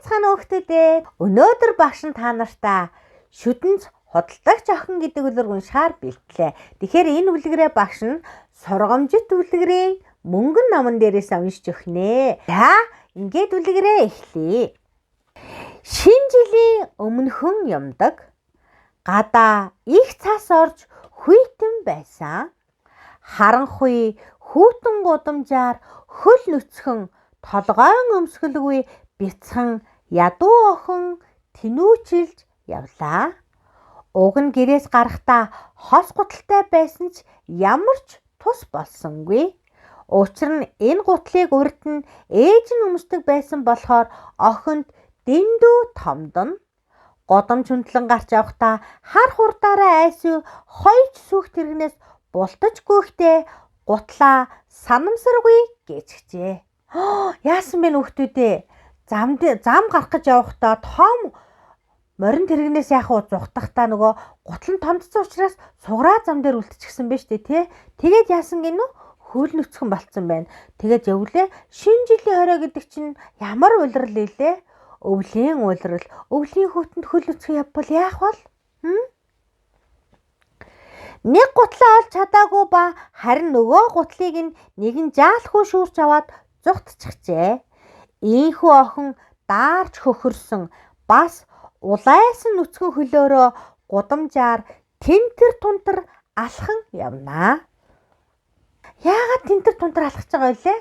Байцгаана хүүхдүүдээ. Өнөөдөр багш нь та нартаа шүдэнц худалдагч охин гэдэг үлгэр уншаар бэлтлээ. Тэгэхээр энэ үлгэрээ багш нь сургамжит үлгэрийн мөнгөн номон дээрээс уншиж өгнө. За, ингээд үлгэрээ эхлэе. Шинэ жилийн өмнөхөн юмдаг. Гадаа их цас орж хүйтэн байсан. Харанхуй хүүтэн гудамжаар хөл нүцгэн толгойн өмсгөлгүй бяцхан ядуу охин тэнүүчилж явлаа. Уг нь гэрээс гарахдаа хос гуталтай байсан ч ямар ч тус болсонгүй. Учир нь энэ гутлыг урд нь ээж нь өмсдөг байсан болохоор охинд дэндүү томдон. Годомч хүндлэн гарч явахдаа хар хурдаараа айсуу хойч сүх тэрэгнээс бултаж гүйхдээ гутлаа санамсаргүй гэжчихжээ. Яасан бэ хүүхдүүдээ? Зам гарах гэж явахдаа том морин тэрэгнээс яхаа зугтахтаа нөгөө гутал нь томдсон учраас суграа зам дээр үлдчихсэн байж тээ. Тэгээд яасан гинөө? Хөл нүцгэн болцсон байна. Тэгээд явлаа. Шинэ жилийн хорой гэдэг чинь ямар улирал илээ? Өвлийн улирал. Өвлийн хүүтэнд хөл нүцгэн явбал яах бол? Нэг гутлаа олж чадаагүй ба харин нөгөө гутлыг нэгэн жаалхуу шүүрч аваад зугтчихжээ. Ийхүү охин даарч хөхөрсөн бас улайсан нүцгэн хөлөөрөө гудамжаар тентэр тунтар алхан явнаа. Яагаад тентэр тунтар алхаж байгаа вэ?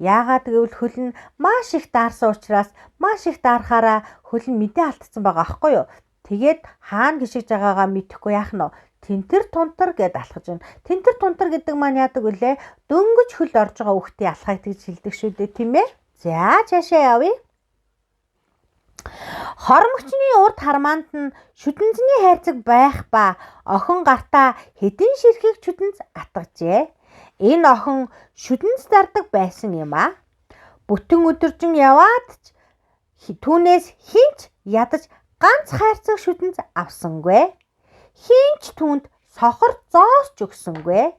Яагаад гэвэл хөл нь маш их даарсан учраас маш их даарахаараа хөл нь мэдээ алдсан байгаа аахгүй юу? Тэгээд хаана гიშгэж байгаагаа мэдэхгүй яах нь вэ? Тентэр тунтар гэд алхаж байна. Тентэр тунтар гэдэг маань яадаг вүлээ? Дөнгөж хөл орж байгаа хүүхдээ алхахыг тэгж хэлдэг шүү дээ, тийм ээ? За, цаашаа явъя. Хормогчны урд хармаанд нь шүдэнцний хайрцаг байх ба охин гартаа хэдэн ширхэг шүдэнц атгажээ. Энэ охин шүдэнц дардаг байсан юм а. Бүтэн өдөржин яваад ч түүнээс хинч ядаж ганц хайрцаг шүдэнц авсангүй. Хинч түүнд сохор зоосч өгсөнгүй.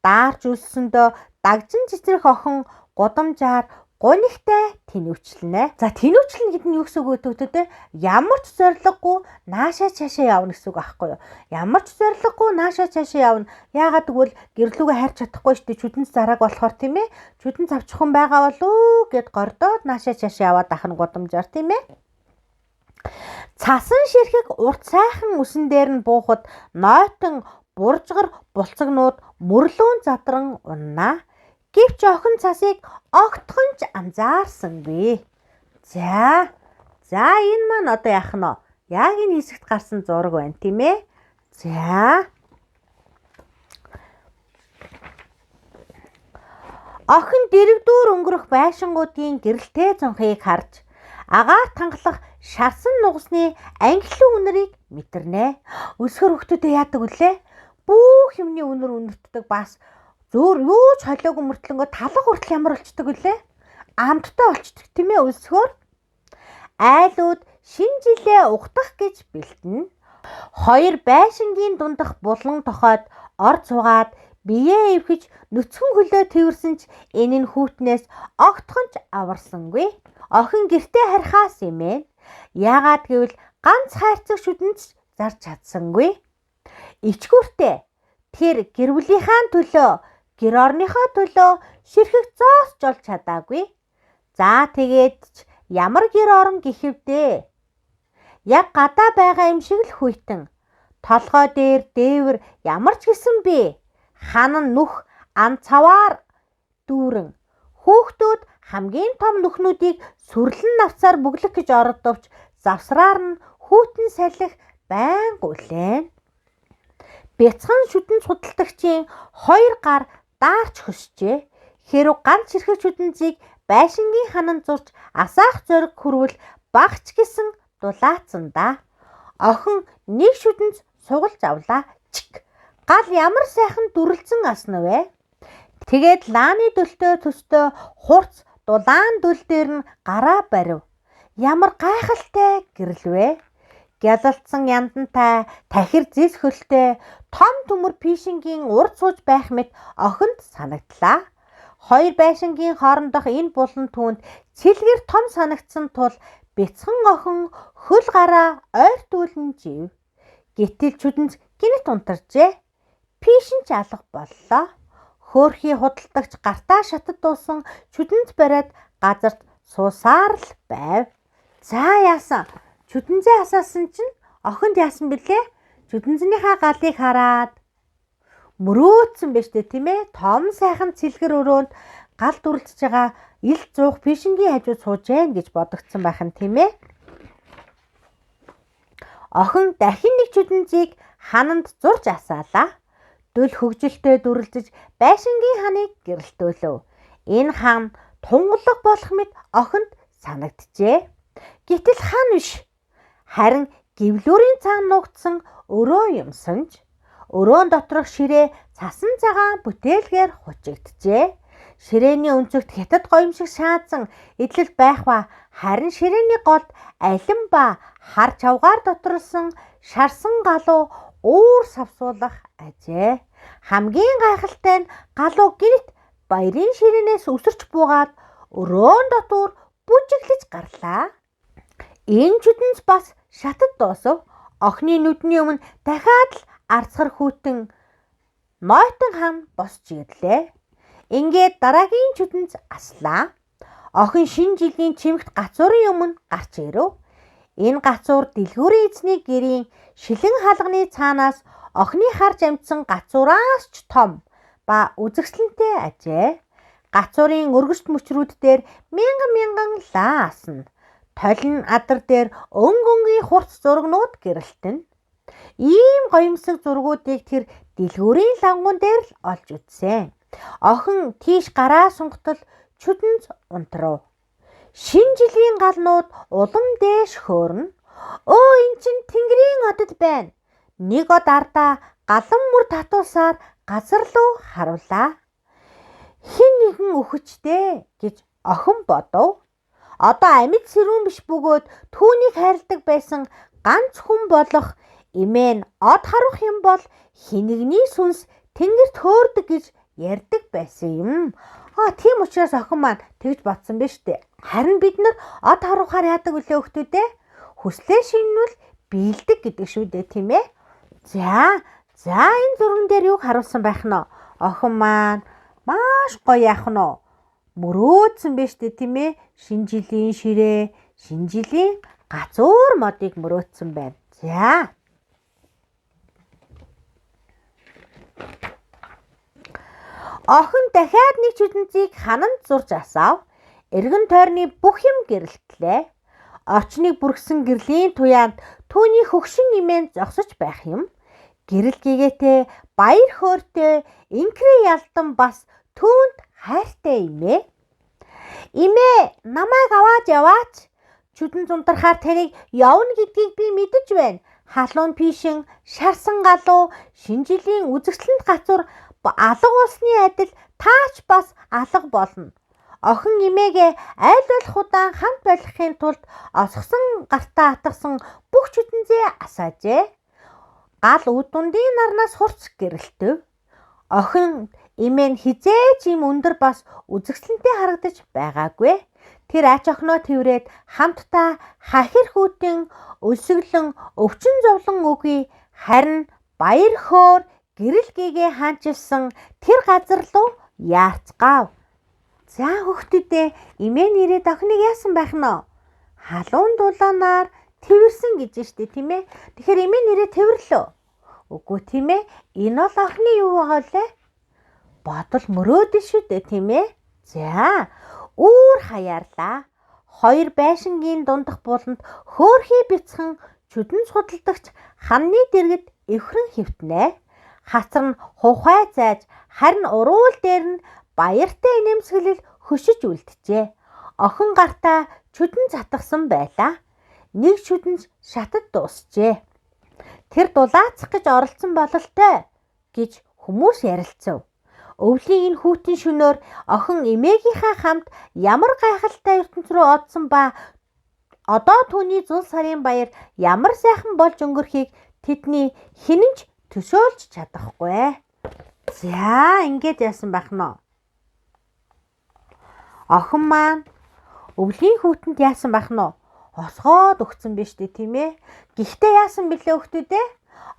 Даарч үлссөндөө дагжин цэцрэх охин гудамжаар гунигтай тэнүүчлэнэ. За, тэнүүчлэн гэдэг нь юу гэсэн үг вэ төвтөдөө? Ямар ч зориггүй наашаа цаашаа явна гэсэн үг аахгүй юу? Ямар ч зориггүй наашаа цаашаа явна. Яагаад гэвэл гэрлүүгээ харьж чадахгүй шүү дээ. Чүдэнц зараг болохоор тийм ээ. Чүдэнц авчихсан байгаа болов гэд гордоод наашаа цаашаа яваад ахна гудамжаар тийм ээ. Цасан ширхэг урт сайхан үсэн дээр нь буухад нойтон буржгар булцагнууд мөрлөөн задран уннаа. Гэвч охин цасыг огтхонч анзаарсангүй. За энэ маань одоо яах нь вэ? Яг энэ хэсэгт гарсан зураг байна тийм ээ. За. Охин дэрэгдүүр өнгөрөх байшингуудын гэрэлтэй цонхыг харж агаар тангалах шарсан нугасны ангиллын үнэрийг мэдэрнэ. Өсгөр хүүхдүүдээ яадаг вүлээ? Бүх юмны үнэр үнэртдэг бас зөөр юу ч холиогүй мөртлөнгөө талах хүртэл ямар болчдөг вүлээ? Амттай болчдөг тийм ээ өсгөр. Айлууд шинэ жилээ угтах гэж бэлтэнэ. Хоёр байшингийн дундах булан тохойд орж суугаад биеэ эвхэж нүцгэн хөлөө тэрсэн ч энэ нь хүүтнээс огтхонч аварсангүй. Охин гэртээ харихаас юмээ. Яагаад гэвэл ганц хайрцаг шүдэнц зарж чадсангүй. Ичгүүртээ тэр гэр бүлийнхаа төлөө, гэр орныхоо төлөө ширхэг зоосч олж чадаагүй. За тэгээд ч ямар гэр орон гэхэвдээ. Яг гадаа байгаа юм шиг л хүйтэн. Толгой дээр дээвэр ямар ч гэсэн бэ. Ханан нүх ан цаваар дүүрэн. Хүүхдүүд хамгийн том нүхнүүдийг сүрлэн навцаар бүглэх гэж оролдовч завсраар нь хүүтэн салхих байнга үлээн. Бяцхан шүдэнц худалдагчийн 2 гар даарч хөсчээ. Хэрв ганц ширхэг шүдэнцийг байшингийн хананд зурж асаах зориг хүрвэл багч гэсэн дулаацсан да. Охин нэг шүдэнц сугалж авлаа. Чик. Гал ямар сайхан дүрлцэн асна вэ? Тэгээд лааны дөлтөө төстөө хурц дулаан дөл дээр нь гараа барив. Ямар гайхалтай гэрэл вэ? Гялалцсан яндантай, тахир зис хөлтэй, том төмөр пишингийн урд сууж байх мэт охинд санагдлаа. Хоёр байшингийн хоорондох энэ булан түүнд цэлгэр том санагдсан тул бяцхан охин хөл гараа ойртуулан жив. Гэтэл чүдэнц гинт унтаржээ. Пишин ч алга боллоо. Хөөрхий худалдагч гартаа шатад дуусан чүдэнц бариад газарт суусаар л байв. За яасан? Чүдэнцээ асаасан чинь охинд яасан бэлээ? Чүдэнцнийхээ галыг хараад мөрөөдсөн байж тээ тийм ээ. Том сайхан цэлгэр өрөөнд гал дүрлж байгаа ил зуух пишингийн хажууд суужээ гэж бодогдсон байх нь тийм ээ. Охин дахин нэг чүдэнцийг хананд зурж асаалаа. Дөл хөгжилтэй дүрлжиж байшингийн ханыг гэрэлтөөлөв. Энэ хан тунгалаг болох мэт охинд санагджээ. Гэтэл хан биш. Харин гивлүүрийн цаан нуугдсан өрөө юмсанж. Өрөөн доторх ширээ цасан цагаан бүтээлгээр хучигджээ. Ширээний өнцөгт хятад гоёмшиг шаазан идэлт байх ба харин ширээний голд алин ба хар чавгаар доторлсон шарсан галуу уур савсуулах ажээ. Хамгийн гайхалтай нь галуу гинт баярын ширээнээс өсөрч буугаад өрөөн дотор бүжиглэж гарлаа. Энэ чүдэнц бас шатад дуусав. Охины нүдний өмнө дахиад л арцгар хүүтэн нойтон хан босч ирлээ. Ингээд дараагийн чүдэнц аслаа. Охин шинэ жилийн чимэгт гацуурын өмнө гарч ирэв. Энэ гацуур дэлгүүрийн эзний гэрийн шилэн хаалганы цаанаас охины харж амжсан гацуураас ч том ба үзэгсэлэнтэй ажээ. Гацуурын өргөжт мөчрүүд дээр мянган лаасна. Толин адар дээр өнгөнгийн хурц зургнууд гэрэлтэн. Ийм гоёмсог зургуудыг тэр дэлгүүрийн лангуун дээр л олж үзсэн. Охин тийш гараа сунгатал чүдэнц унтрав. Шинэ жилийн галнууд улам дээш хөөрнө. Өө эн чинь тэнгэрийн одод байна. Нэг од ардаа галан мөр татуулсаар газар руу харууллаа. Хин нэгэн өхөчтэй гэж охин бодов. Одоо амьд сэрүүн биш бөгөөд түүнийг хайрладаг байсан ганц хүн болох эмээ нь од харух юм бол хинэгний сүнс тэнгэрт хөөрдөг гэж ярьдаг байсан юм. Тийм учраас охин маань тэгж бодсон биз дээ. Харин бид нар од харухаар яадаг үлээ хөхтүүдээ? Хүслээ шинвэл биелдэг гэдэг шүү дээ, тийм ээ. За энэ зурган дээр юу харуулсан байх нь? Охин маань маш гоё яах нь? Мөрөөдсөн биз дээ, тийм ээ. Шинэ жилийн ширээ, шинэ жилийн гацуур модыг мөрөөдсөн байна. За. Охин дахиад нэг чүдэнцийг хананд зурж асаав. Эргэн тойрны бүх юм гэрэлтлээ. Орчныг бүргсэн гэрлийн туяанд түүний хөгшин имэн зогсож байх юм. Гэрэл гэгээтэй баяр хөөртэй инкрээ ялдан бас түүнд хайртай имээ. Имээ намайг аваад яваач. Чүдэнц унтрахаар таныг явна гэдгийг би мэдэж байна. Халуун пишин, шарсан галуу, шинэ жилийн үзэгсэлэнт гацуур алга болсны адил таач бас алга болно. Охин имээгээ аль болох удаан хамт байлгахын тулд осгосон гартаа атгсан бүх чүдэнцээ асаажээ. Гал үд дундын нарнаас хурц гэрэлтэв. Охин имээ нь хизээч юм өндөр бас үзэгсэлэнтэй харагдаж байгаагүй. Тэр ач охиноо тэврээд хамтдаа хахир хүүтэн өсөглөн өвчин зовлон үгүй харин баяр хөөр гэрэл гээгээ хаанчилсан тэр газар руу яарцгаав. За хөхтөдөө имээ нэрээ охиныг яасан байх нь? Халуун дулаанаар тэвэрсэн гэж штэ тийм ээ. Тэгэхээр имээ нэрээ тэвэрлөө. Үгүй тийм ээ. Энэ бол охины юу байгаа лээ? Бодол мөрөөдөл шүү дээ тийм ээ. За үүр хаяарлаа. Хоёр байшингийн дундах буланд хөөрхий бяцхан чүдэнц худалдагч ханны дэргэд эвхрэн хөвтнэ. Хацар нь хувхай зааж харин уруул дээр нь баяртай инээмсэглэл хөшиж үлджээ. Охин гартаа чүдэнц атгсан байлаа. Нэг чүдэнц шатад дуусжээ. Тэр дулаацах гэж оролцсон бололтой гэж хүмүүс ярилцав. Өвлийн энэ хүүтэн шөнөөр охин эмээгийнхаа хамт ямар гайхалтай ертөнц рүү одсон ба одоо түүний зул сарын баяр ямар сайхан болж өнгөрөхийг тэдний хинэн ч төсөөлж чадахгүй. За ингээд яасан байх нь? Охин маань өвлийн хүүтэнд яасан байх нь? осгоод өгсөн биз дээ тийм ээ. Гэхдээ яасан бэлээ хүүхдүүдээ?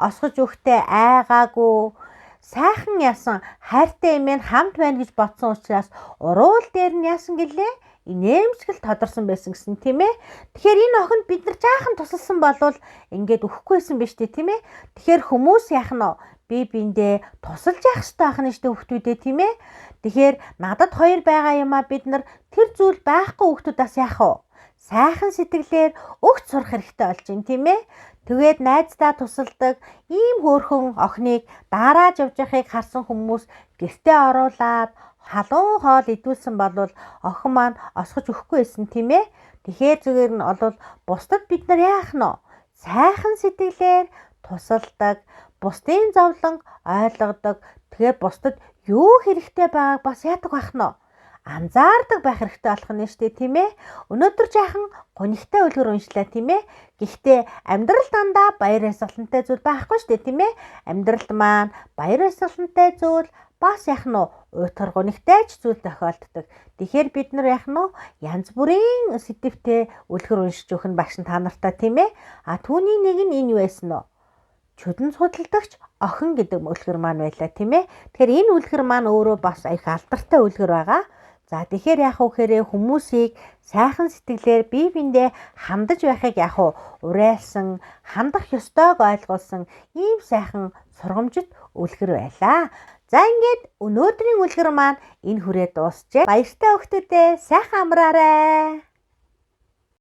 Осгож өгтөө айгаагүй сайхан ясан хайртай эмээ хамт байна гэж бодсон учраас уруул дээр нь яасан гэлээ? Инээмсэгэл тодорсон байсан гэсэн тийм ээ. Тэгэхээр энэ охинд бид нар жаахан тусалсан болвол ингээд өгөхгүйсэн биз дээ тийм ээ. Тэгэхээр хүмүүс яах нь бие биендээ тусалж явах хэрэгтэй байх нь шүү дээ хүүхдүүдээ тийм ээ. Тэгэхээр надад хоёр байгаа юм а бид нар тэр зүйл байхгүй хүүхдүүдээс яах вэ? Сайхан сэтгэлээр өгч сурах хэрэгтэй болж байна тийм ээ. Тэгээд найздаа тусалдаг ийм хөөрхөн охиныг дарааж явж байхыг харсан хүмүүс гэртээ оруулаад халуун хоол идүүлсэн болвол охин маань осгож өгөхгүй байсан тийм ээ. Тэгэхээр зүгээр нь олвол бусдад бид нар яах нь сайхан сэтгэлээр тусалдаг, бусдын зовлон ойлгодог. Тэгэхээр бусдад юу хэрэгтэй байгааг бас яадаг байх нь анзаардаг байх хэрэгтэй болох нь шүү дээ тийм ээ. Өнөөдөр жаахан гонигтай үлгэр уншлаа тийм ээ. Гэхдээ амьдрал дандаа баяр баясгалантай зүйл байхгүй шүү дээ тийм ээ. Амьдралд маань баяр баясгалантай зүйл бас яах нь уйтгар гонигтай ч зүйл тохиолддог. Тэгэхээр бид нар яах нь янз бүрийн сэдвтэй үлгэр уншиж өгөх нь багш та нартай тийм ээ. Түүний нэг нь энэ байсан нь чөдөн судалдагч охин гэдэг үлгэр маань байлаа тийм ээ. Тэгэхээр энэ үлгэр маань өөрөө бас их алдартай үлгэр байгаа. За тэгэхээр яах вэ гэхээр хүмүүсийг сайхан сэтгэлээр бие биендээ хандаж байхыг яах вэ? Уриалсан, хандах ёстойг ойлгуулсан ийм сайхан сургамжит үлгэр байлаа. За ингээд өнөөдрийн үлгэр маань энэ хүрээ дуусчээ. Баяртай хүүхдүүдээ сайхан амраарай.